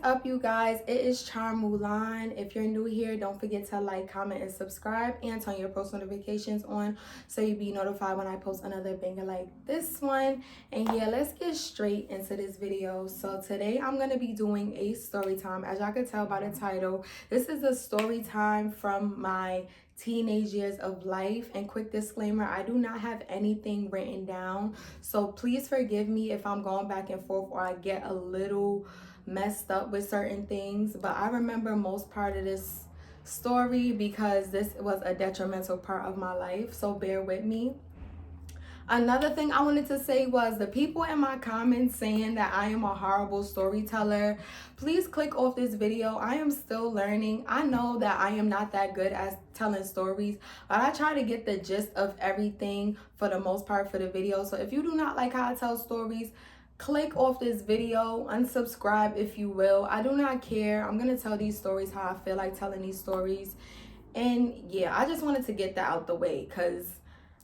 up, you guys? It is Charm Mulan. If you're new here, don't forget to like, comment, and subscribe, and turn your post notifications on so you'll be notified when I post another banger like this one. And yeah, let's get straight into this video. So today I'm gonna be doing a story time. As y'all can tell by the title, this is a story time from my teenage years of life. And quick disclaimer, I do not have anything written down, so please forgive me if I'm going back and forth or I get a little messed up with certain things, but I remember most part of this story because this was a detrimental part of my life, so bear with me. Another thing I wanted to say was the people in my comments saying that I am a horrible storyteller, please click off this video. I am still learning. I know that I am not that good at telling stories, but I try to get the gist of everything for the most part for the video. So if you do not like how I tell stories, click off this video, unsubscribe if you will. I do not care. I'm gonna tell these stories how I feel like telling these stories. And yeah, I just wanted to get that out the way because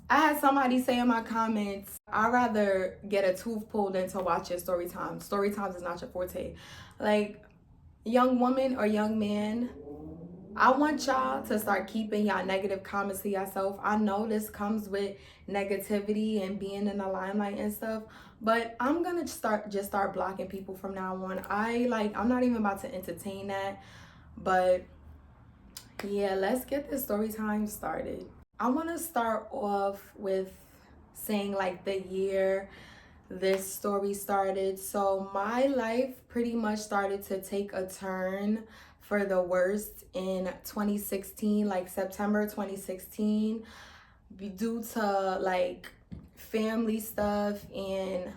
I had somebody say in my comments, I'd rather get a tooth pulled than to watch your story time. Story times is not your forte. Like, young woman or young man, I want y'all to start keeping y'all negative comments to yourself. I know this comes with negativity and being in the limelight and stuff, but I'm gonna start blocking people from now on. I'm not even about to entertain that. But yeah, let's get this story time started. I want to start off with saying like the year this story started. So my life pretty much started to take a turn for the worst in 2016, like September 2016, due to like family stuff. And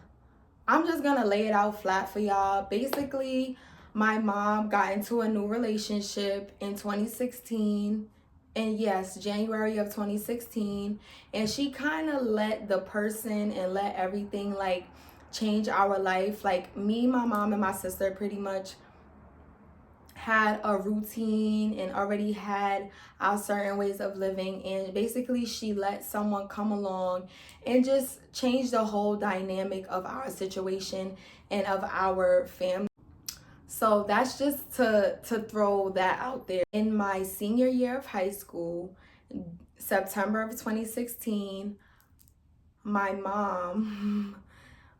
I'm just gonna lay it out flat for y'all. Basically, my mom got into a new relationship in 2016. And yes, January of 2016. And she kind of let the person and let everything like change our life. Like me, my mom, and my sister pretty much had a routine and already had our certain ways of living, and basically she let someone come along and just change the whole dynamic of our situation and of our family. So that's just to throw that out there. In my senior year of high school, September of 2016, my mom,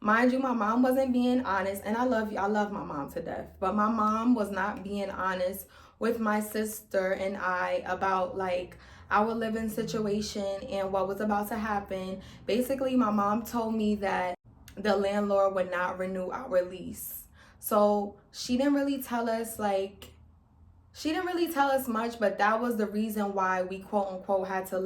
mind you, my mom wasn't being honest, and I love my mom to death, but my mom was not being honest with my sister and I about like our living situation and what was about to happen. Basically, my mom told me that the landlord would not renew our lease. So she didn't really tell us much, but that was the reason why we quote unquote had to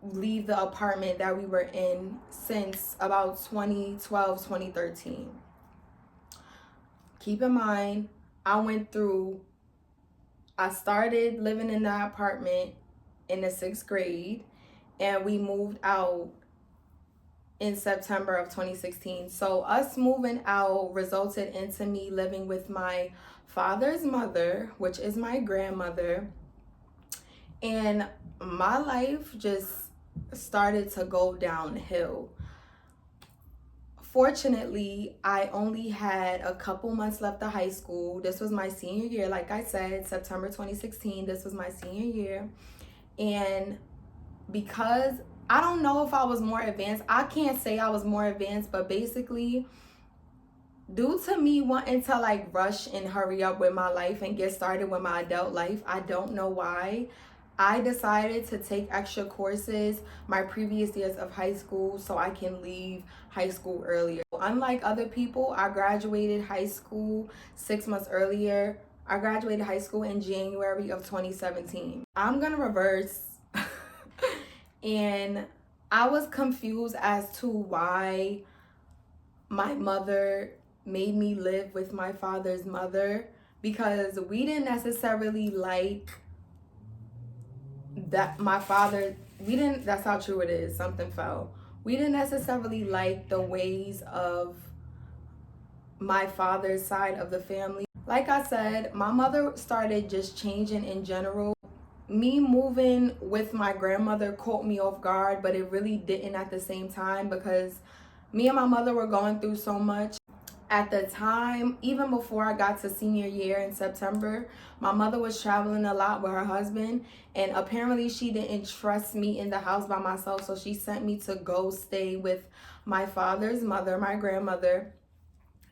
leave the apartment that we were in since about 2012, 2013. Keep in mind, I started living in that apartment in the 6th grade, and we moved out in September of 2016. So us moving out resulted into me living with my father's mother, which is my grandmother, and my life just started to go downhill. Fortunately, I only had a couple months left of high school. This was my senior year. Like I said, September 2016, this was my senior year. And because I don't know if I was more advanced, I can't say I was more advanced, but basically, due to me wanting to like rush and hurry up with my life and get started with my adult life, I don't know why, I decided to take extra courses my previous years of high school so I can leave high school earlier. Unlike other people, I graduated high school 6 months earlier. I graduated high school in January of 2017. I'm gonna reverse. And I was confused as to why my mother made me live with my father's mother, because we didn't necessarily like that that's how true it is, something fell. We didn't necessarily like the ways of my father's side of the family. Like I said, my mother started just changing in general. Me moving with my grandmother caught me off guard, but it really didn't at the same time, because me and my mother were going through so much. at the time, even before I got to senior year in September, my mother was traveling a lot with her husband, and apparently she didn't trust me in the house by myself, so she sent me to go stay with my father's mother, my grandmother,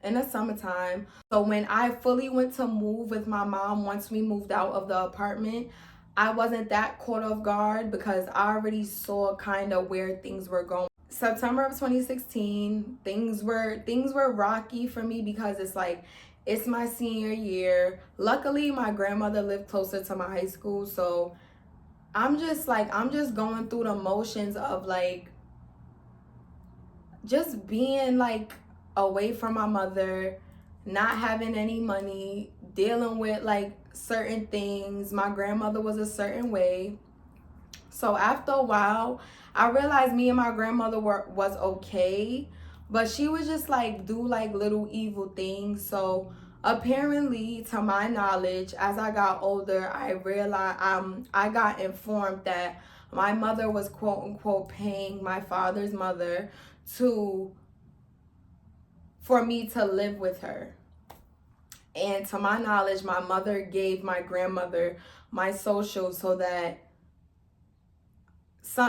in the summertime. So when I fully went to move with my mom, once we moved out of the apartment, I wasn't that caught off guard because I already saw kind of where things were going. September of 2016, things were rocky for me because it's like it's my senior year. Luckily, my grandmother lived closer to my high school, so I'm just going through the motions of like just being like away from my mother, not having any money, dealing with like certain things. My grandmother was a certain way. So after a while, I realized me and my grandmother was okay, but she would just like do like little evil things. So apparently, to my knowledge, as I got older, I realized I got informed that my mother was quote unquote paying my father's mother to for me to live with her. And to my knowledge, my mother gave my grandmother my social so that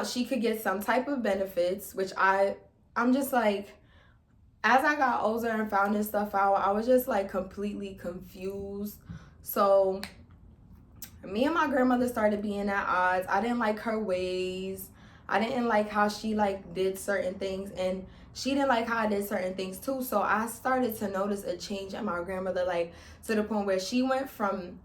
she could get some type of benefits, which I'm just like, as I got older and found this stuff out, I was just like completely confused. So me and my grandmother started being at odds. I didn't like her ways. I didn't like how she like did certain things, and she didn't like how I did certain things too. So I started to notice a change in my grandmother, like to the point where she went from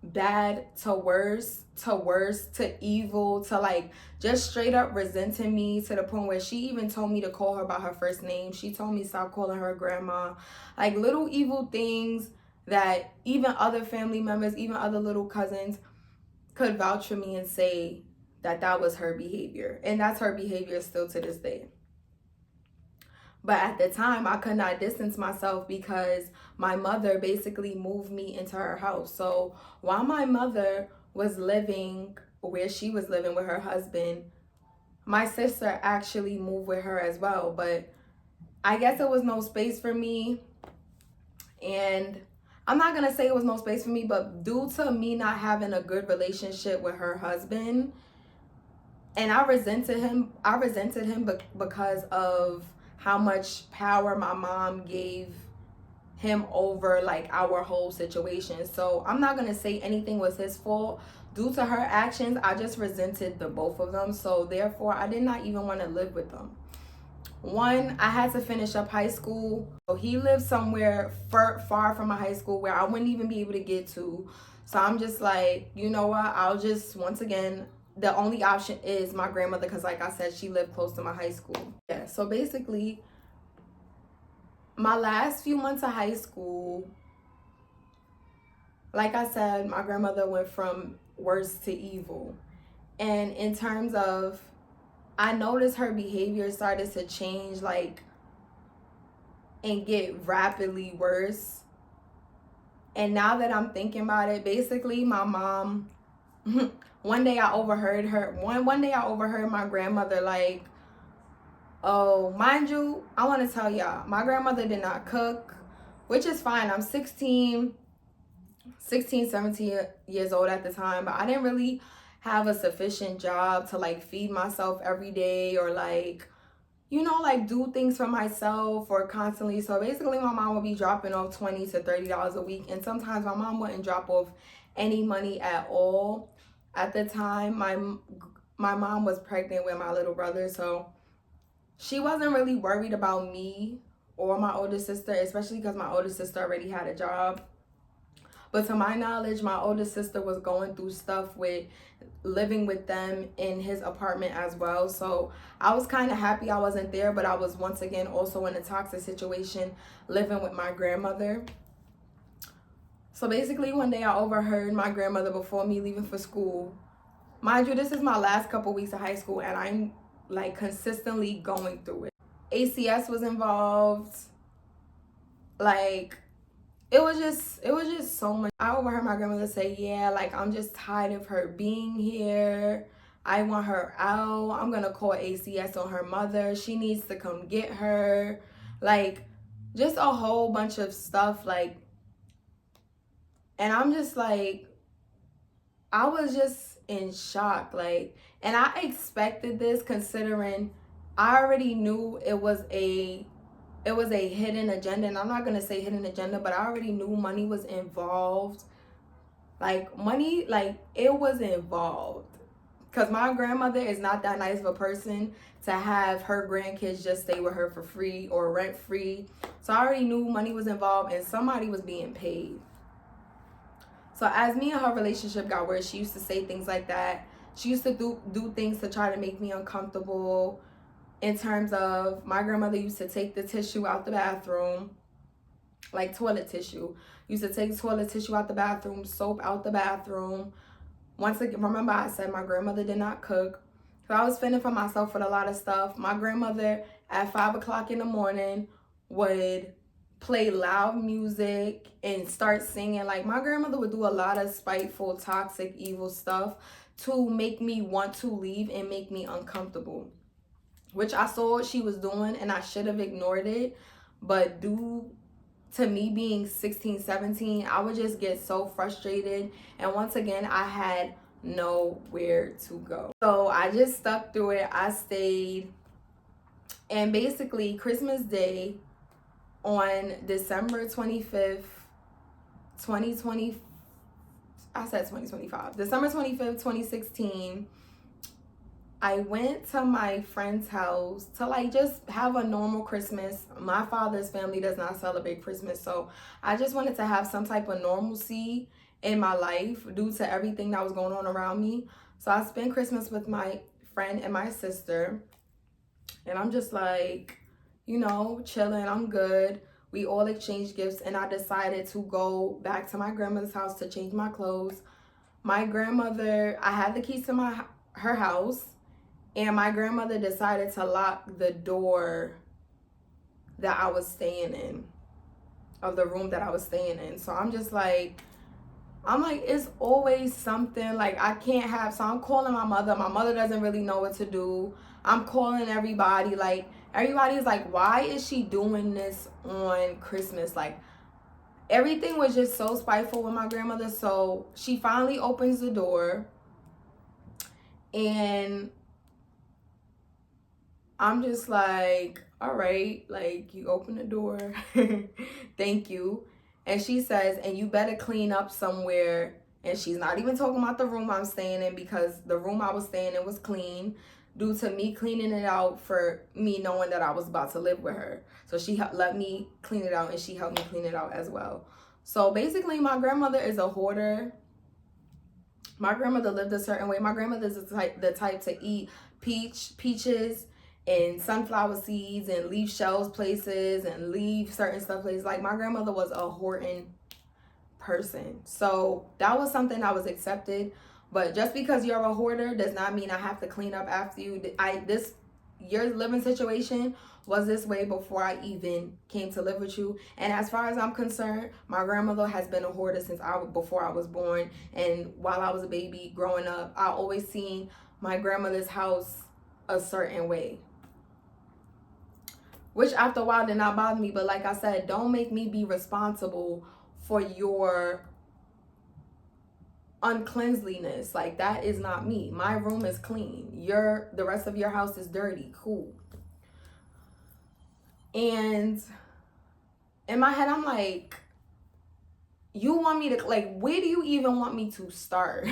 bad to worse to evil to like just straight up resenting me, to the point where she even told me to call her by her first name. She told me to stop calling her grandma. Like little evil things that even other family members, even other little cousins could vouch for me and say that that was her behavior, and that's her behavior still to this day. But at the time, I could not distance myself because my mother basically moved me into her house. So while my mother was living where she was living with her husband, my sister actually moved with her as well. But I guess it was no space for me. And I'm not going to say it was no space for me, but due to me not having a good relationship with her husband, and I resented him because of how much power my mom gave him over like our whole situation. So I'm not gonna say anything was his fault. Due to her actions, I just resented the both of them. So therefore, I did not even want to live with them. One, I had to finish up high school. So he lived somewhere far from my high school where I wouldn't even be able to get to. So I'm just like, you know what? I'll just, once again, the only option is my grandmother, because like I said, she lived close to my high school. Yeah, so basically, my last few months of high school, like I said, my grandmother went from worse to evil. And in terms of, I noticed her behavior started to change, like, and get rapidly worse. And now that I'm thinking about it, basically my mom, one day I overheard my grandmother like, oh, mind you, I want to tell y'all, my grandmother did not cook, which is fine. I'm 16, 17 years old at the time, but I didn't really have a sufficient job to like feed myself every day, or like, you know, like do things for myself or constantly. So basically my mom would be dropping off $20 to $30 a week, and sometimes my mom wouldn't drop off any money at all. At the time, my mom was pregnant with my little brother, so she wasn't really worried about me or my older sister, especially because my older sister already had a job. But to my knowledge, my older sister was going through stuff with living with them in his apartment as well. So I was kind of happy I wasn't there, but I was once again also in a toxic situation living with my grandmother. So basically one day I overheard my grandmother, before me leaving for school. Mind you, this is my last couple weeks of high school, and I'm like consistently going through it. ACS was involved. Like, it was just so much. I overheard my grandmother say, yeah, like, I'm just tired of her being here. I want her out. I'm gonna call ACS on her mother. She needs to come get her. Like, just a whole bunch of stuff, like, and I'm just like, I was just in shock, like, and I expected this considering I already knew it was a hidden agenda. And I'm not gonna say hidden agenda, but I already knew money was involved. Like, money, like, it was involved. Because my grandmother is not that nice of a person to have her grandkids just stay with her for free or rent free. So I already knew money was involved and somebody was being paid. So as me and her relationship got worse, she used to say things like that. She used to do things to try to make me uncomfortable. In terms of, my grandmother used to take the tissue out the bathroom, like toilet tissue. Used to take toilet tissue out the bathroom, soap out the bathroom. Once again, remember I said my grandmother did not cook. So I was fending for myself with a lot of stuff. My grandmother at 5 o'clock in the morning would play loud music and start singing. Like, my grandmother would do a lot of spiteful, toxic, evil stuff to make me want to leave and make me uncomfortable, which I saw what she was doing and I should have ignored it. But due to me being 16, 17, I would just get so frustrated. And once again, I had nowhere to go. So I just stuck through it. I stayed. And basically, Christmas Day on December 25th, 2020, I said 2025, December 25th, 2016, I went to my friend's house to, like, just have a normal Christmas. My father's family does not celebrate Christmas, so I just wanted to have some type of normalcy in my life due to everything that was going on around me. So I spent Christmas with my friend and my sister, and I'm just like, you know, chilling. I'm good. We all exchanged gifts, and I decided to go back to my grandmother's house to change my clothes. My grandmother, I had the keys to her house. And my grandmother decided to lock the door that I was staying in, of the room that I was staying in. So I'm like, it's always something. Like, I can't have, so I'm calling my mother. My mother doesn't really know what to do. I'm calling everybody. Like, everybody is like, why is she doing this on Christmas? Like, everything was just so spiteful with my grandmother. So she finally opens the door, and I'm just like, all right, like, you open the door. Thank you. And she says, and you better clean up somewhere. And she's not even talking about the room I'm staying in, because the room I was staying in was clean due to me cleaning it out for me knowing that I was about to live with her. So she let me clean it out, and she helped me clean it out as well. So basically, my grandmother is a hoarder. My grandmother lived a certain way. My grandmother is the type to eat peaches and sunflower seeds and leave shells places and leave certain stuff places. Like, my grandmother was a hoarding person. So that was something I was accepted. But just because you're a hoarder does not mean I have to clean up after you. Your living situation was this way before I even came to live with you. And as far as I'm concerned, my grandmother has been a hoarder since before I was born. And while I was a baby growing up, I always seen my grandmother's house a certain way, which after a while did not bother me. But like I said, don't make me be responsible for your uncleanliness. Like, that is not me. My room is clean. The rest of your house is dirty. Cool. And in my head, I'm like, you want me to, like, where do you even want me to start?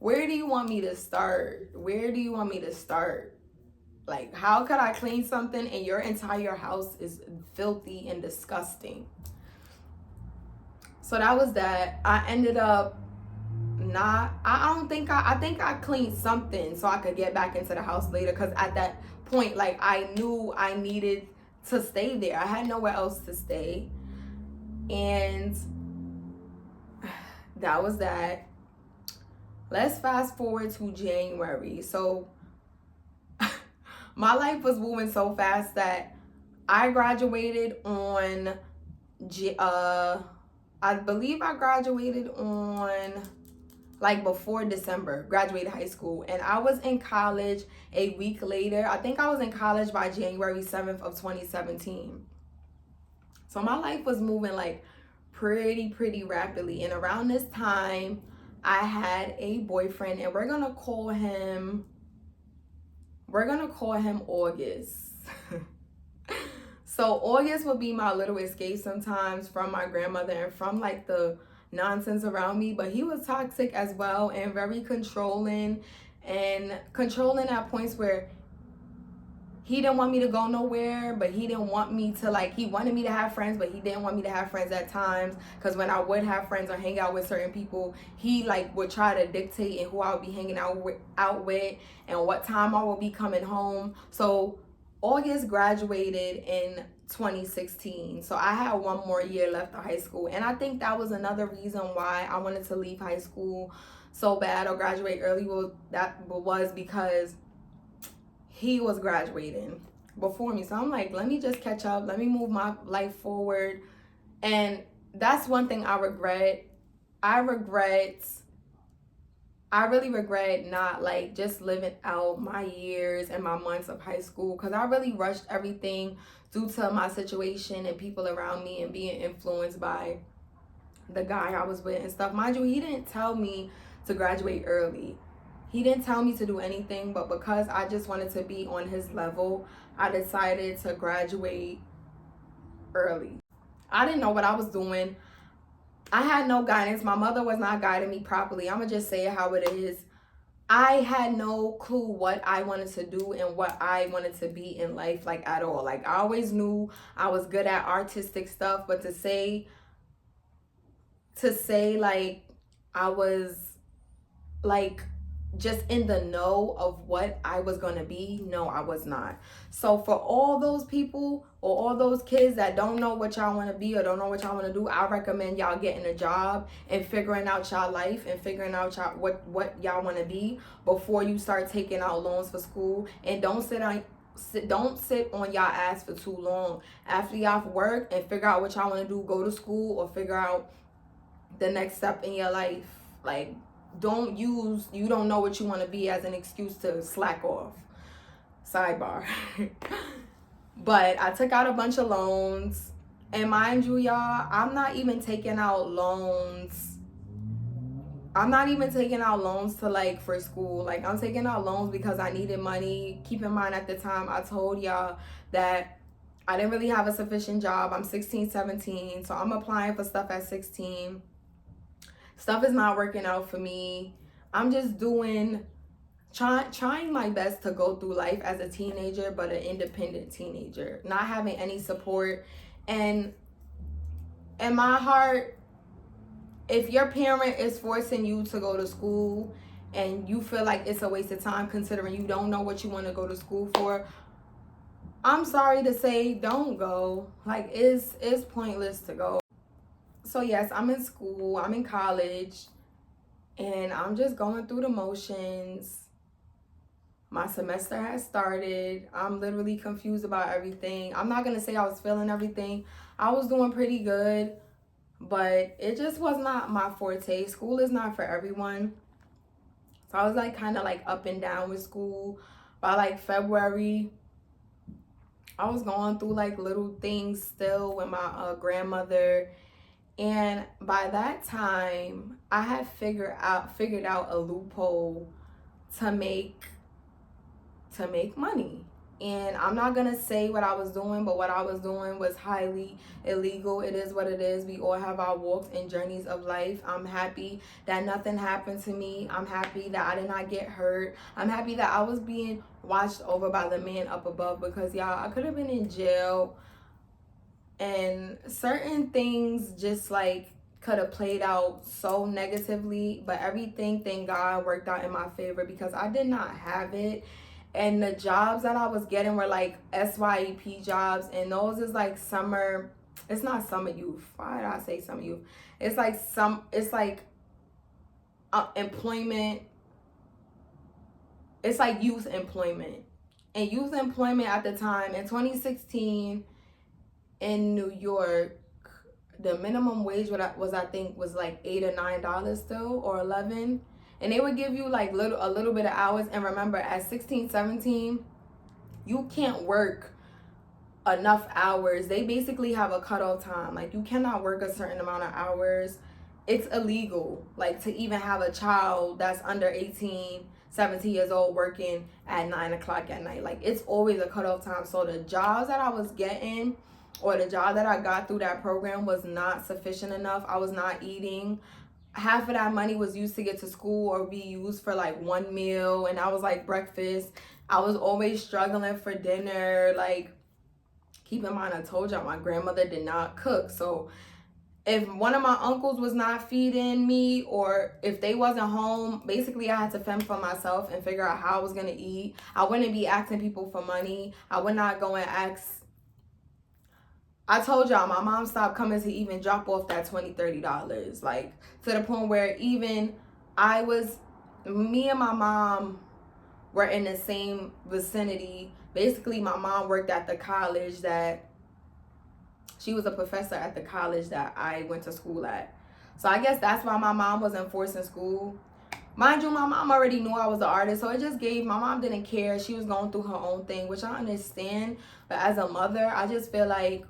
Where do you want me to start? Where do you want me to start? Like, how could I clean something and your entire house is filthy and disgusting? So that was that. I ended up I think I cleaned something so I could get back into the house later, because at that point, like, I knew I needed to stay there. I had nowhere else to stay. And that was that. Let's fast forward to January. So my life was moving so fast that I graduated on I believe I graduated on, like, before December, graduated high school. And I was in college a week later. I think I was in college by January 7th of 2017. So my life was moving like pretty rapidly. And around this time, I had a boyfriend, and we're gonna call him August. So August would be my little escape sometimes from my grandmother and from like the nonsense around me. But he was toxic as well and very controlling, and controlling at points where he didn't want me to go nowhere, but he didn't want me to, like, he wanted me to have friends, but he didn't want me to have friends at times. Because when I would have friends or hang out with certain people, he like would try to dictate and who I would be hanging out with and what time I would be coming home. So August graduated in 2016. So I had one more year left of high school. And I think that was another reason why I wanted to leave high school so bad or graduate early. Was because he was graduating before me. So I'm like, let me just catch up. Let me move my life forward. And that's one thing I regret. I really regret not like just living out my years and my months of high school, because I really rushed everything due to my situation and people around me and being influenced by the guy I was with and stuff. Mind you, he didn't tell me to graduate early. He didn't tell me to do anything, but because I just wanted to be on his level, I decided to graduate early. I didn't know what I was doing. I had no guidance. My mother was not guiding me properly. I'm going to just say it how it is. I had no clue what I wanted to do and what I wanted to be in life, like, at all. Like, I always knew I was good at artistic stuff, but to say like I was like just in the know of what I was gonna be, no, I was not. So for all those people or all those kids that don't know what y'all want to be or don't know what y'all want to do, I recommend y'all getting a job and figuring out y'all life and figuring out what y'all want to be before you start taking out loans for school. And don't sit on y'all ass for too long. After y'all work and figure out what y'all want to do, go to school or figure out the next step in your life. Like, don't use you don't know what you want to be as an excuse to slack off. Sidebar. But I took out a bunch of loans, and mind you, y'all, I'm not even taking out loans to like for school. Like, I'm taking out loans because I needed money. Keep in mind, at the time I told y'all that I didn't really have a sufficient job. I'm 16, 17, so I'm applying for stuff at 16. Stuff is not working out for me. I'm just trying my best to go through life as a teenager, but an independent teenager, not having any support. And in my heart, if your parent is forcing you to go to school and you feel like it's a waste of time considering you don't know what you want to go to school for, I'm sorry to say, don't go. Like, it's pointless to go. So yes, I'm in school, I'm in college, and I'm just going through the motions. My semester has started. I'm literally confused about everything. I'm not gonna say I was feeling everything. I was doing pretty good, but it just was not my forte. School is not for everyone. So I was like kind of like up and down with school. By like February, I was going through like little things still with my grandmother. And by that time, I had figured out a loophole to make money. And I'm not gonna say what I was doing, but what I was doing was highly illegal. It is what it is. We all have our walks and journeys of life. I'm happy that nothing happened to me. I'm happy that I did not get hurt. I'm happy that I was being watched over by the man up above, because y'all, I could have been in jail. And certain things just like could have played out so negatively, but everything, thank God, worked out in my favor because I did not have it. And the jobs that I was getting were like SYEP jobs, and those is like summer. It's not summer youth. Why did I say summer youth? It's like employment. It's like youth employment. And youth employment at the time in 2016 in New York, the minimum wage was I think was like $8 or $9 still, or 11. And they would give you like a little bit of hours. And remember, at 16, 17, you can't work enough hours. They basically have a cutoff time. Like, you cannot work a certain amount of hours. It's illegal, like, to even have a child that's under 18, 17 years old working at 9 o'clock at night. Like, it's always a cutoff time. So the jobs that I was getting, or the job that I got through that program, was not sufficient enough. I was not eating. Half of that money was used to get to school or be used for like one meal, and I was like breakfast. I was always struggling for dinner. Like, keep in mind, I told y'all my grandmother did not cook. So if one of my uncles was not feeding me, or if they wasn't home, basically I had to fend for myself and figure out how I was gonna eat. I wouldn't be asking people for money. I would not go and ask. I told y'all my mom stopped coming to even drop off that $20-$30, like, to the point where even me and my mom were in the same vicinity. Basically, my mom worked at the college that she was a professor at the college that I went to school at. So I guess that's why my mom was enforcing school. Mind you, my mom already knew I was an artist, so it just my mom didn't care. She was going through her own thing, which I understand. But as a mother, I just feel like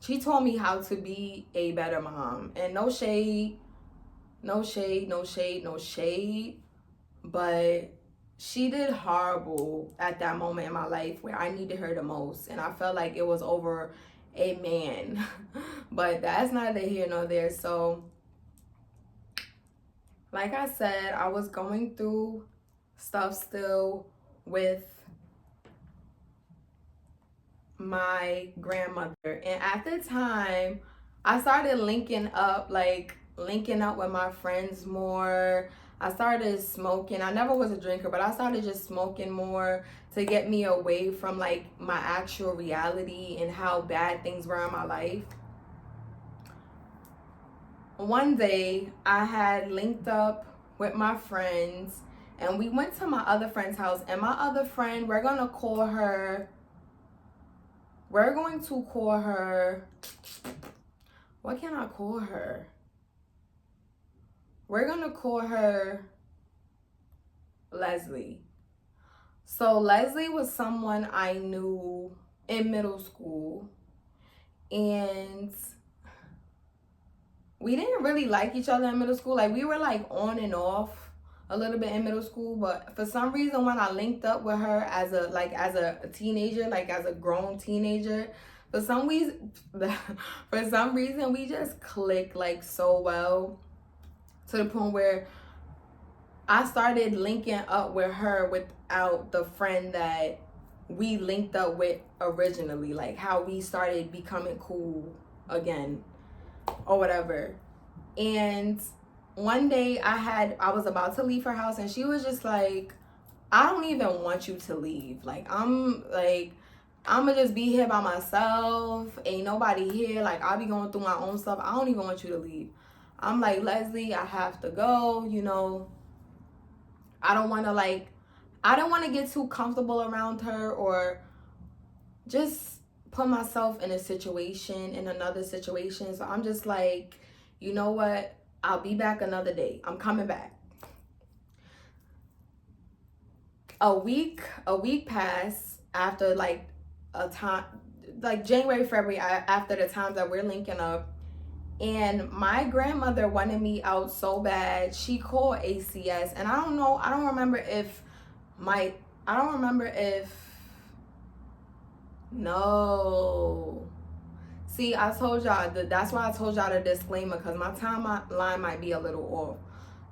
she taught me how to be a better mom. And no shade, no shade, no shade, no shade. But she did horrible at that moment in my life where I needed her the most. And I felt like it was over a man. But that's neither here nor there. So, like I said, I was going through stuff still with my grandmother. And at the time, I started linking up with my friends more. I started smoking. I never was a drinker, but I started just smoking more to get me away from like my actual reality and how bad things were in my life. One day I had linked up with my friends and we went to my other friend's house, and my other friend, we're going to call her, what can I call her? We're going to call her Leslie. So Leslie was someone I knew in middle school, and we didn't really like each other in middle school. Like, we were like on and off a little bit in middle school, but for some reason when I linked up with her as a teenager, like as a grown teenager, for some reason we just clicked like so well, to the point where I started linking up with her without the friend that we linked up with originally, like how we started becoming cool again or whatever. And one day I was about to leave her house, and she was just like, I don't even want you to leave. Like, I'm gonna just be here by myself. Ain't nobody here. Like, I'll be going through my own stuff. I don't even want you to leave. I'm like, Leslie, I have to go, you know. I don't want to get too comfortable around her or just put myself in another situation. So I'm just like, you know what? I'll be back another day. I'm coming back. A week passed after like a time, like January, February, after the times that we're linking up. And my grandmother wanted me out so bad. She called ACS, and I don't remember if no. See, I told y'all that's why I told y'all the disclaimer, because my timeline might be a little off.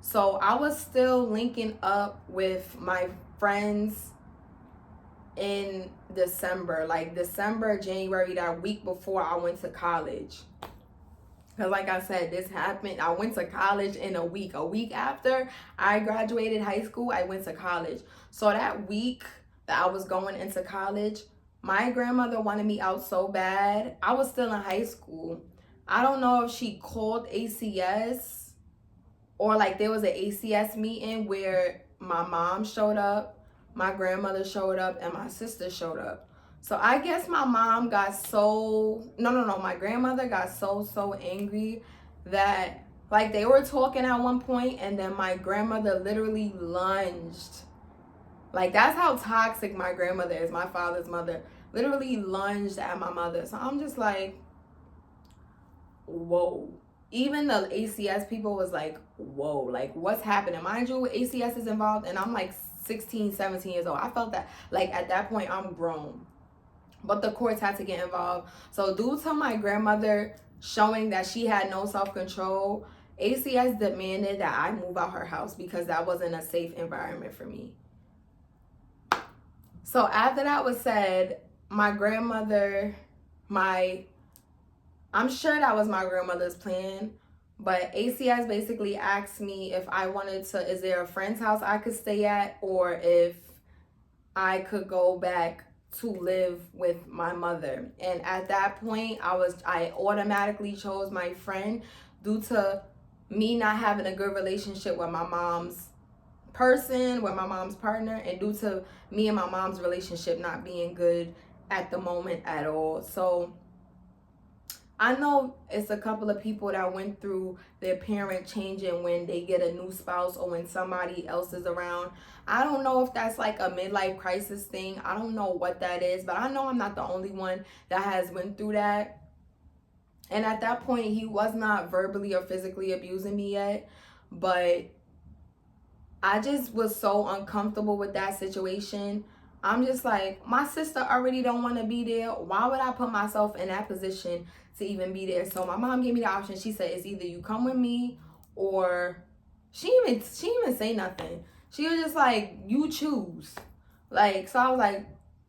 So I was still linking up with my friends in December, January, that week before I went to college. Because like I said, this happened. I went to college in a week. A week after I graduated high school, I went to college. So that week that I was going into college, my grandmother wanted me out so bad. I was still in high school. I don't know if she called ACS or like there was an ACS meeting where my mom showed up, my grandmother showed up, and my sister showed up. So I guess my grandmother got so angry that like they were talking at one point, and then my grandmother literally lunged. Like, that's how toxic my grandmother is, my father's mother. literally lunged at my mother. So I'm just like, whoa. Even the ACS people was like, whoa, like what's happening? Mind you, ACS is involved and I'm like 16, 17 years old. I felt that like at that point I'm grown. But the courts had to get involved. So due to my grandmother showing that she had no self-control, ACS demanded that I move out her house because that wasn't a safe environment for me. So after that was said, my grandmother, I'm sure that was my grandmother's plan, but ACS basically asked me if I wanted to, is there a friend's house I could stay at, or if I could go back to live with my mother. And at that point, I automatically chose my friend due to me not having a good relationship with my mom's partner, and due to me and my mom's relationship not being good at the moment at all. So I know it's a couple of people that went through their parent changing when they get a new spouse or when somebody else is around. I don't know if that's like a midlife crisis thing. I don't know what that is, but I know I'm not the only one that has went through that. And at that point, he was not verbally or physically abusing me yet, but I just was so uncomfortable with that situation. I'm just like, my sister already don't want to be there. Why would I put myself in that position to even be there? So my mom gave me the option. She said, it's either you come with me, or she even say nothing. She was just like, you choose. Like, so I was like,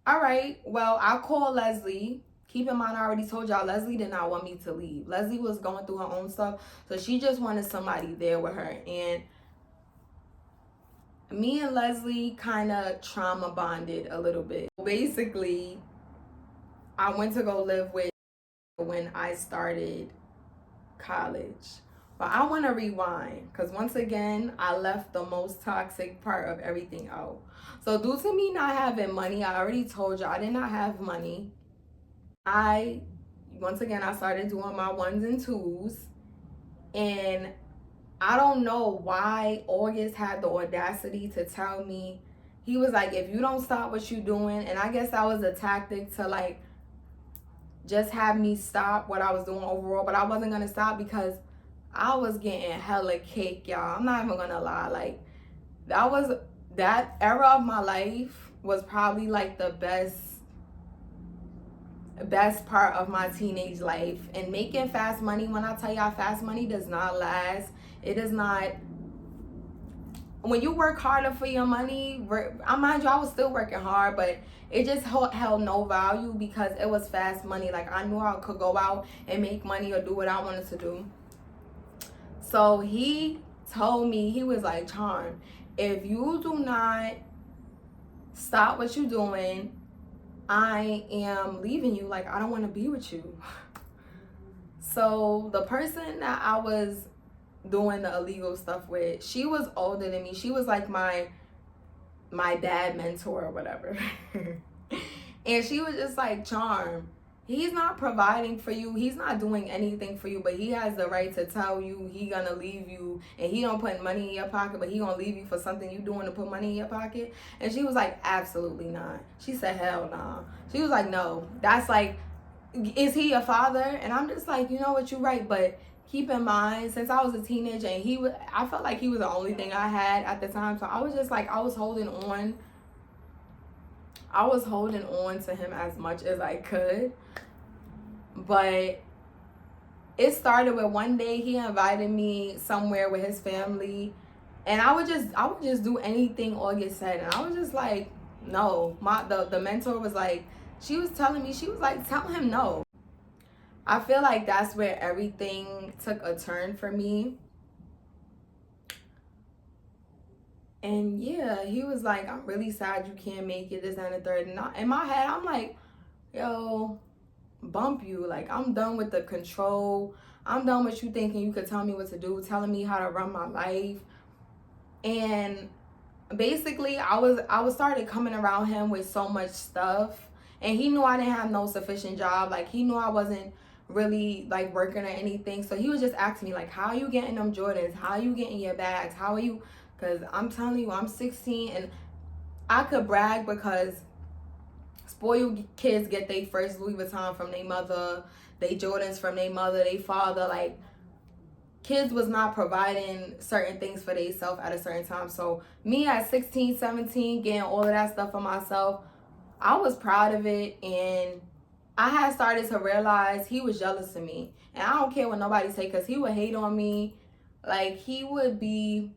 all right, well, I'll call Leslie. Keep in mind, I already told y'all, Leslie did not want me to leave. Leslie was going through her own stuff. So she just wanted somebody there with her. And me and Leslie kind of trauma bonded a little bit. Basically, I went to go live with when I started college. But I want to rewind because once again, I left the most toxic part of everything out. So due to me not having money, I already told you I did not have money. Once again, I started doing my ones and twos, and I don't know why August had the audacity to tell me, he was like, if you don't stop what you're doing, and I guess that was a tactic to like just have me stop what I was doing overall, but I wasn't gonna stop because I was getting hella cake, y'all. I'm not even gonna lie. Like, that era of my life was probably like the best part of my teenage life. And making fast money, when I tell y'all, fast money does not last. It does not. When you work harder for your money, I mind you, I was still working hard, but it just held no value because it was fast money. Like, I knew I could go out and make money or do what I wanted to do. So he told me, he was like, Charm, if you do not stop what you're doing, I am leaving you. Like, I don't want to be with you. So the person that I was doing the illegal stuff with, she was older than me. She was like my dad mentor or whatever. And she was just like, Charm, he's not providing for you, he's not doing anything for you, but he has the right to tell you he gonna leave you, and he don't put money in your pocket, but he gonna leave you for something you doing to put money in your pocket. And she was like, absolutely not. She said, hell nah. She was like, no, that's like, is he a father? And I'm just like, you know what, you're right, but keep in mind, since I was a teenager, and I felt like he was the only thing I had at the time. So I was just like, I was holding on to him as much as I could. But it started with one day he invited me somewhere with his family, and I would just do anything August said. And I was just like, no. The mentor was like, she was telling me, she was like, tell him no. I feel like that's where everything took a turn for me. And yeah, he was like, I'm really sad you can't make it, this and the third. And in my head, I'm like, yo, bump you. Like, I'm done with the control. I'm done with you thinking you could tell me what to do, telling me how to run my life. And basically, I was started coming around him with so much stuff. And he knew I didn't have no sufficient job. Like, he knew I wasn't really like working or anything. So he was just asking me like, how are you getting them Jordans? How are you getting your bags? How are you? Because I'm telling you, I'm 16 and I could brag because spoiled kids get their first Louis Vuitton from their mother, they Jordans from their mother, their father. Like, kids was not providing certain things for themselves at a certain time. So me at 16, 17, getting all of that stuff for myself, I was proud of it. And I had started to realize he was jealous of me. And I don't care what nobody say, because he would hate on me. Like, he would be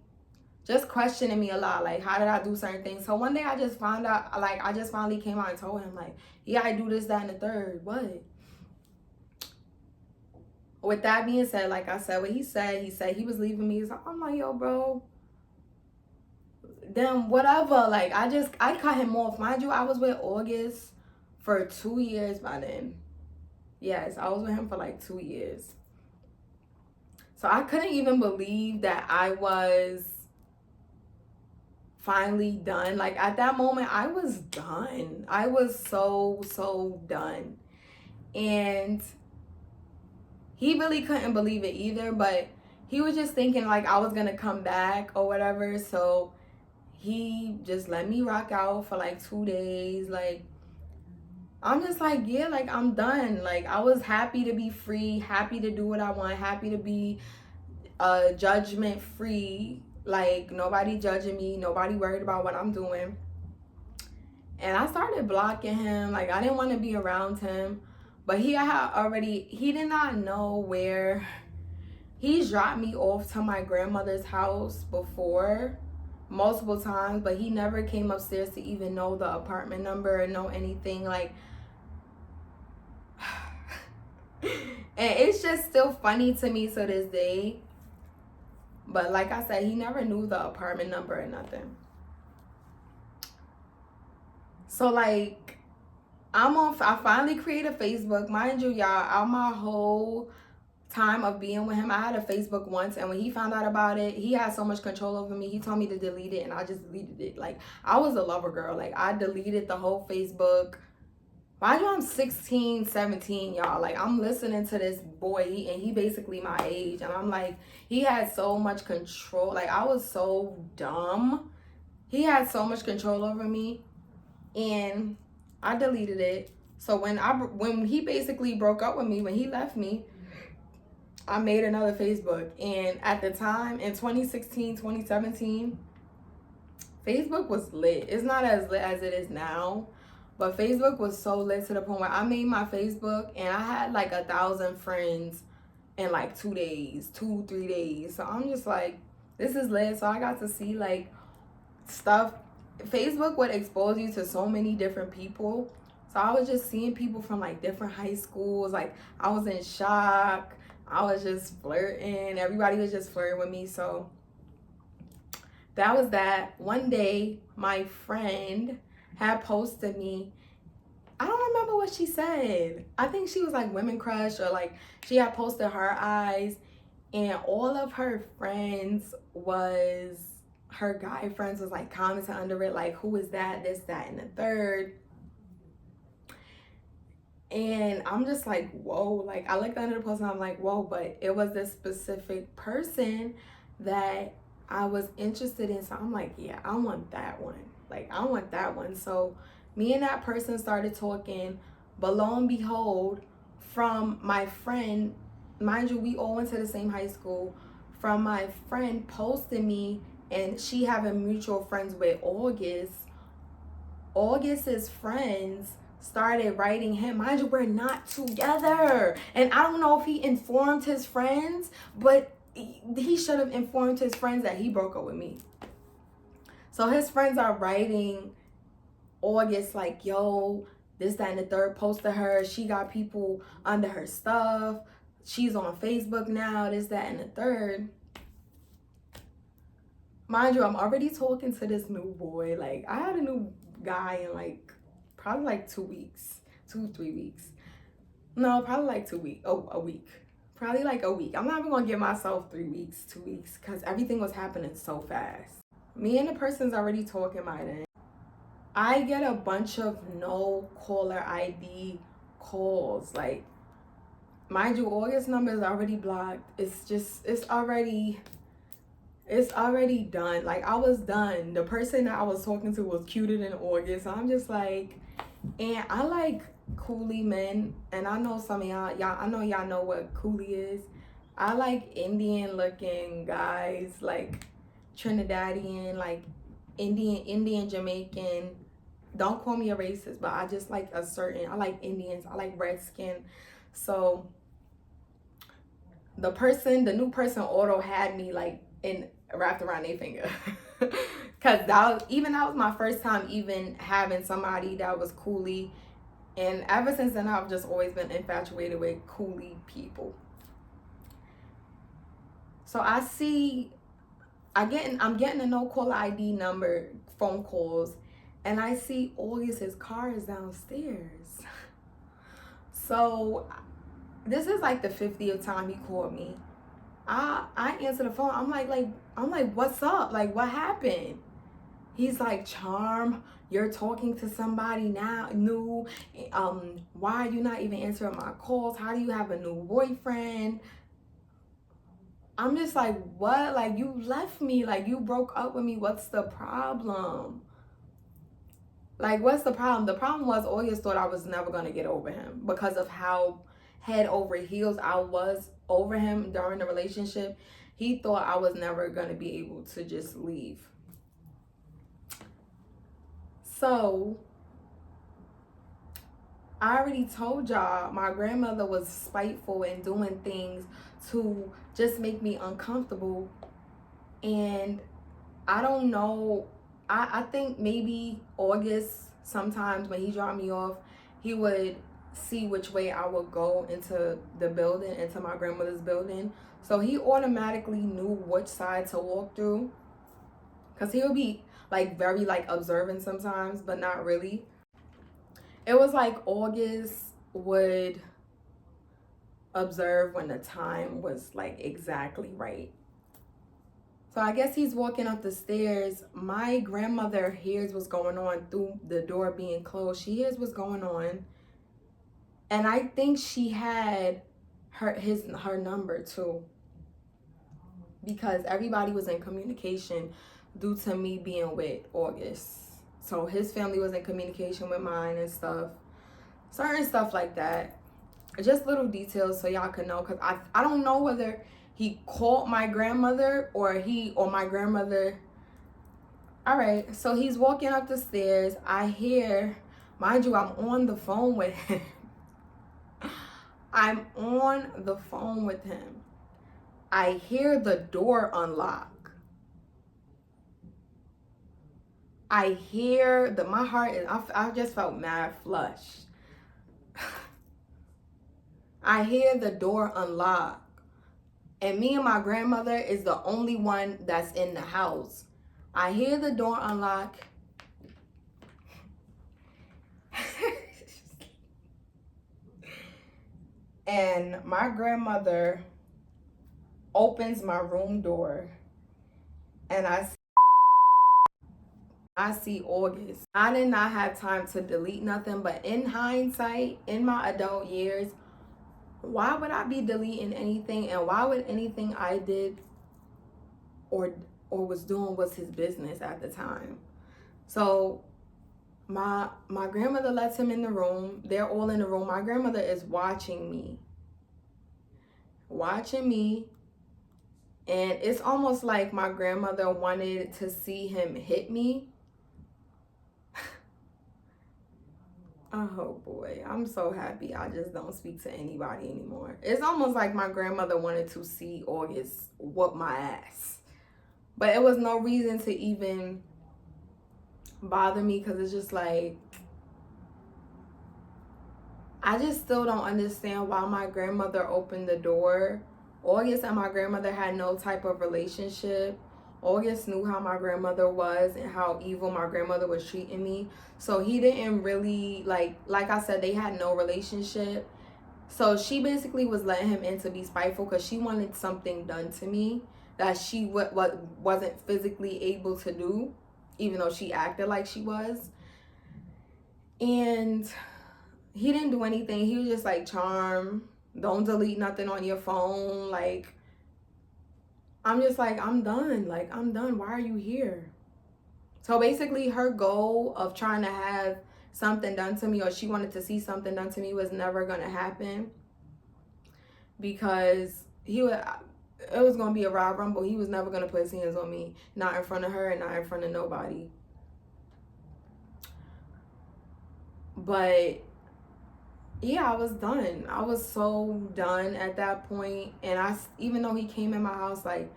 just questioning me a lot. Like, how did I do certain things? So one day I just found out, like, I just finally came out and told him, like, yeah, I do this, that, and the third. What? With that being said, like I said, what he said he was leaving me. So I'm like, yo, bro, then whatever. Like, I cut him off. Mind you, I was with August for 2 years by then. Yes, I was with him for like 2 years. So I couldn't even believe that I was finally done. Like, at that moment, I was done. I was so done. And he really couldn't believe it either, but he was just thinking like I was gonna come back or whatever. So he just let me rock out for like 2 days. Like, I'm just like, yeah, like, I'm done. Like, I was happy to be free, happy to do what I want, happy to be judgment free. Like, nobody judging me, nobody worried about what I'm doing. And I started blocking him. Like, I didn't want to be around him. But he did not know where. He's dropped me off to my grandmother's house before, multiple times, but he never came upstairs to even know the apartment number or know anything. Like, and it's just still funny to me to this day. But like I said, he never knew the apartment number or nothing. So, like, I finally created Facebook. Mind you, y'all, out my whole time of being with him, I had a Facebook once, and when he found out about it, he had so much control over me. He told me to delete it, and I just deleted it. Like, I was a lover girl. Like, I deleted the whole Facebook. Mind you, I'm 16, 17, y'all. Like, I'm listening to this boy, and he basically my age, and I'm like, he had so much control. Like, I was so dumb. He had so much control over me, and I deleted it. So when he basically broke up with me, when he left me, I made another Facebook. And at the time, in 2016, 2017, Facebook was lit. It's not as lit as it is now, but Facebook was so lit to the point where I made my Facebook and I had like 1,000 friends in like 2 days, 2-3 days. So I'm just like, this is lit. So I got to see like stuff. Facebook would expose you to so many different people. So I was just seeing people from like different high schools. Like, I was in shock. I was just flirting. Everybody was just flirting with me. So that was that. One day, my friend had posted me. I don't remember what she said. I think she was like women crush, or like she had posted her eyes, and all of her friends was, her guy friends was like commenting under it, like, who is that, this, that, and the third. And I'm just like, whoa. Like, I looked under the post and I'm like, whoa. But it was this specific person that I was interested in. So I'm like, yeah, I want that one. Like, I want that one. So me and that person started talking. But lo and behold, from my friend, mind you, we all went to the same high school, from my friend posting me, and she having mutual friends with August's friends started writing him. Mind you, we're not together. And I don't know if he informed his friends, but he should have informed his friends that he broke up with me. So his friends are writing August like, yo, this, that, and the third, posted her. She got people under her stuff. She's on Facebook now, this, that, and the third. Mind you, I'm already talking to this new boy. Like, I had a new guy in like probably like 2 weeks, 2-3 weeks. No, probably like 2 weeks. Oh, a week. Probably like a week. I'm not even gonna give myself 3 weeks, 2 weeks, because everything was happening so fast. Me and the person's already talking by then. I get a bunch of no caller ID calls. Like, mind you, August number is already blocked. It's already done. Like, I was done. The person that I was talking to was cuter than August. So I'm just like, And I like coolie men, and I know some of I know y'all know what coolie is. I like Indian looking guys, like Trinidadian, like Indian, Jamaican. Don't call me a racist, but I just like I like Indians, I like red skin. So the new person auto had me like in wrapped around their finger. Cause that was my first time even having somebody that was coolie. And ever since then, I've just always been infatuated with coolie people. So I'm getting a no caller ID number phone calls, and I see August's car is downstairs. So this is like the 50th time he called me. I answer the phone. I'm like, what's up? Like, what happened? He's like, Charm, you're talking to somebody now new. Why are you not even answering my calls? How do you have a new boyfriend? I'm just like, what? Like, you left me. Like, you broke up with me. What's the problem? Like, what's the problem? The problem was August thought I was never going to get over him because of how head over heels I was over him during the relationship. He thought I was never going to be able to just leave. So I already told y'all my grandmother was spiteful and doing things to just make me uncomfortable. And I don't know. I think maybe August, sometimes when he dropped me off, he would see which way I would go into the building, into my grandmother's building. So he automatically knew which side to walk through. Because he would be like very like observant sometimes, but not really. It was like August would observe when the time was like exactly right. So I guess he's walking up the stairs. My grandmother hears what's going on through the door being closed. She hears what's going on. And I think she had her number too. Because everybody was in communication due to me being with August. So his family was in communication with mine and stuff. Certain stuff like that. Just little details so y'all can know. Because I don't know whether he called my grandmother or my grandmother. All right, so he's walking up the stairs. I hear, mind you, I'm on the phone with him. I'm on the phone with him. I hear the door unlock. I hear my heart is, I just felt mad flush. I hear the door unlock. And me and my grandmother is the only one that's in the house. I hear the door unlock. And my grandmother opens my room door. And I see August. I did not have time to delete nothing. But in hindsight, in my adult years, why would I be deleting anything? And why would anything I did or was doing was his business at the time? So my grandmother lets him in the room. They're all in the room. My grandmother is watching me. And it's almost like my grandmother wanted to see him hit me. Oh boy, I'm so happy I just don't speak to anybody anymore. It's almost like my grandmother wanted to see August whoop my ass. But it was no reason to even bother me because it's just like, I just still don't understand why my grandmother opened the door. August and my grandmother had no type of relationship. August knew how my grandmother was and how evil my grandmother was treating me. So he didn't really, like I said, they had no relationship. So she basically was letting him in to be spiteful because she wanted something done to me that she wasn't physically able to do, even though she acted like she was. And he didn't do anything. He was just like, Charm, don't delete nothing on your phone. Like, I'm just like, I'm done. Like, I'm done. Why are you here? So basically her goal of trying to have something done to me, or she wanted to see something done to me, was never gonna happen, because it was gonna be a Royal Rumble. He was never gonna put his hands on me, not in front of her and not in front of nobody. But yeah, I was done. I was so done at that point. And even though he came in my house, like,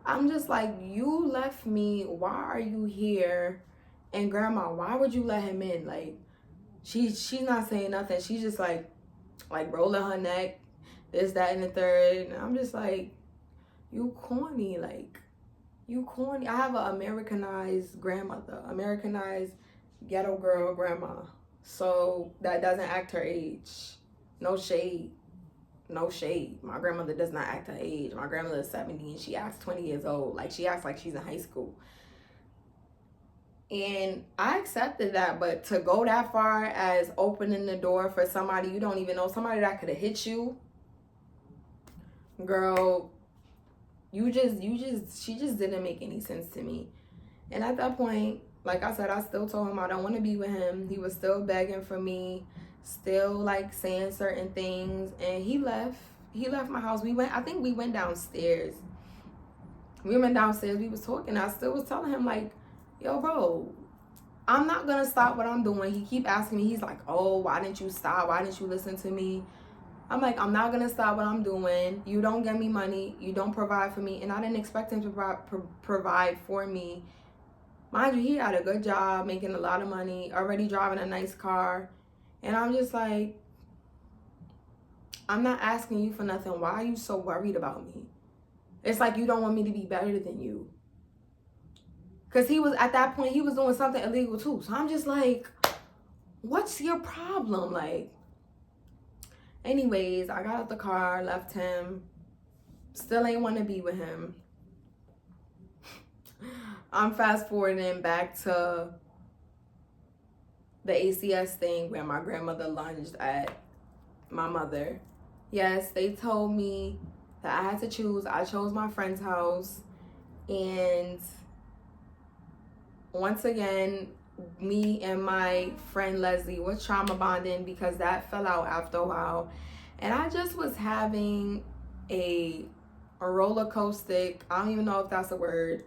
I'm just like, you left me. Why are you here? And grandma, why would you let him in? Like, she's not saying nothing. She's just like rolling her neck, this, that, and the third. And I'm just like, you corny. Like, you corny. I have an Americanized grandmother, Americanized ghetto girl grandma. So that doesn't act her age. No shade. No shade. My grandmother does not act her age. My grandmother is 70 and she acts 20 years old. Like, she acts like she's in high school. And I accepted that, but to go that far as opening the door for somebody you don't even know, somebody that could have hit you, girl, she just didn't make any sense to me. And at that point, like I said, I still told him I don't want to be with him. He was still begging for me, still like saying certain things, and he left my house. I think we went downstairs. We was talking. I still was telling him, like, yo, bro, I'm not gonna stop what I'm doing. He keep asking me. He's like, oh, why didn't you stop? Why didn't you listen to me? I'm like, I'm not gonna stop what I'm doing. You don't give me money. You don't provide for me. And I didn't expect him to provide for me. Mind you, he had a good job, making a lot of money, already driving a nice car. And I'm just like, I'm not asking you for nothing. Why are you so worried about me? It's like you don't want me to be better than you. Because at that point, he was doing something illegal too. So I'm just like, what's your problem? Like, anyways, I got out the car, left him. Still ain't want to be with him. I'm fast forwarding back to the ACS thing where my grandmother lunged at my mother. Yes, they told me that I had to choose. I chose my friend's house. And once again, me and my friend Leslie was trauma bonding because that fell out after a while. And I just was having a roller coaster. I don't even know if that's a word.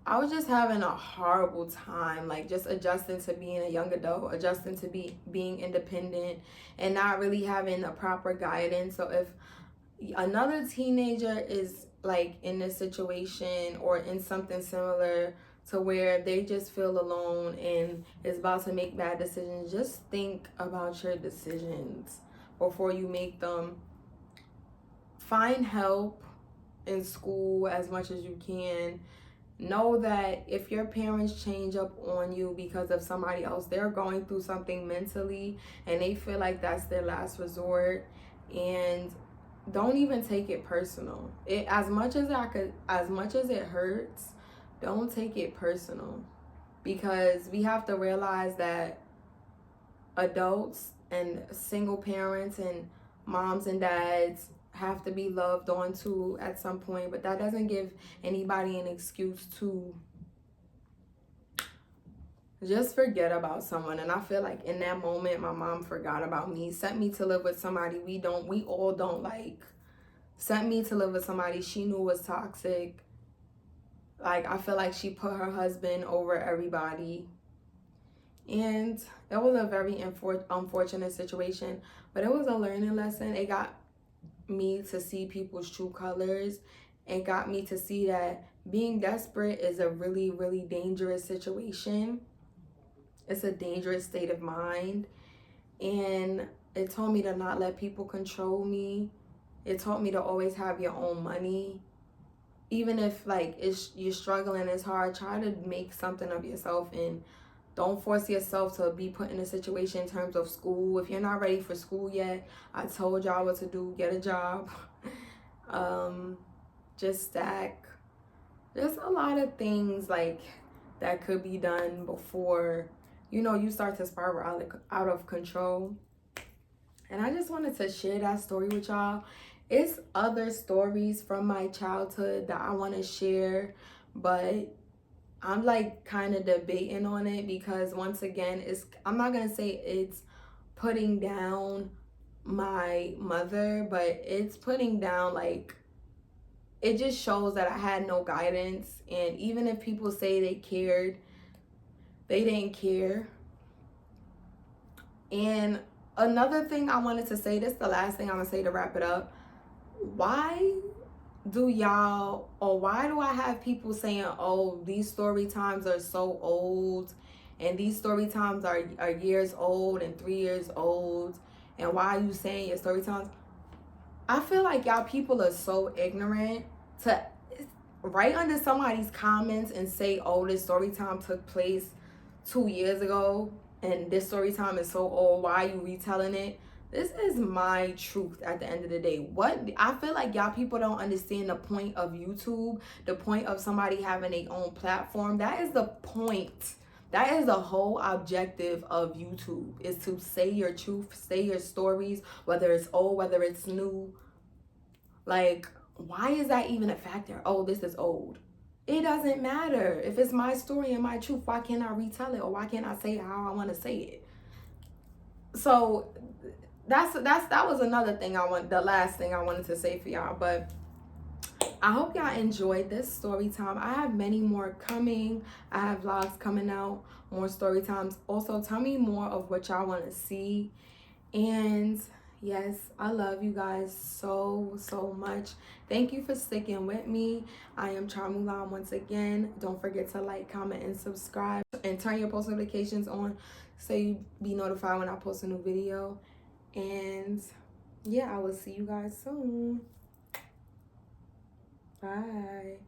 I was just having a horrible time, like just adjusting to being a young adult, adjusting to being independent, and not really having a proper guidance. So if another teenager is like in this situation or in something similar to where they just feel alone and is about to make bad decisions, just think about your decisions before you make them. Find help in school as much as you can. Know that if your parents change up on you because of somebody else, they're going through something mentally and they feel like that's their last resort. And don't even take it personal. As much as it hurts, don't take it personal, because we have to realize that adults and single parents and moms and dads have to be loved on too at some point, but that doesn't give anybody an excuse to just forget about someone. And I feel like in that moment, my mom forgot about me, sent me to live with somebody we all don't like, sent me to live with somebody she knew was toxic. Like, I feel like she put her husband over everybody. And it was a very unfortunate situation, but it was a learning lesson. It got me to see people's true colors and got me to see that being desperate is a really, really dangerous situation. It's a dangerous state of mind. And it taught me to not let people control me. It taught me to always have your own money. Even if like you're struggling, it's hard, try to make something of yourself, and don't force yourself to be put in a situation in terms of school. If you're not ready for school yet, I told y'all what to do. Get a job. Just stack. There's a lot of things like that could be done before, you start to spiral out of control. And I just wanted to share that story with y'all. It's other stories from my childhood that I want to share, but I'm like kind of debating on it, because once again, I'm not gonna say it's putting down my mother, but it's putting down, like, it just shows that I had no guidance. And even if people say they cared, they didn't care. And another thing I wanted to say, this is the last thing I'm gonna say to wrap it up. Why do y'all, or why do I have people saying, oh, these story times are so old, and these story times are years old and 3 years old, and why are you saying your story times? I feel like y'all people are so ignorant to write under somebody's comments and say, oh, this story time took place 2 years ago and this story time is so old, why are you retelling it? This is my truth at the end of the day. What I feel like y'all people don't understand the point of YouTube, the point of somebody having their own platform. That is the point. That is the whole objective of YouTube, is to say your truth, say your stories, whether it's old, whether it's new. Like, why is that even a factor? Oh, this is old. It doesn't matter. If it's my story and my truth, why can't I retell it, or why can't I say it how I want to say it? So that was another thing the last thing I wanted to say for y'all. But I hope y'all enjoyed this story time. I have many more coming. I have vlogs coming out, more story times. Also, tell me more of what y'all want to see. And yes, I love you guys so much. Thank you for sticking with me. I am Charmulan once again. Don't forget to like, comment, and subscribe, and turn your post notifications on so you be notified when I post a new video. And yeah, I will see you guys soon. Bye.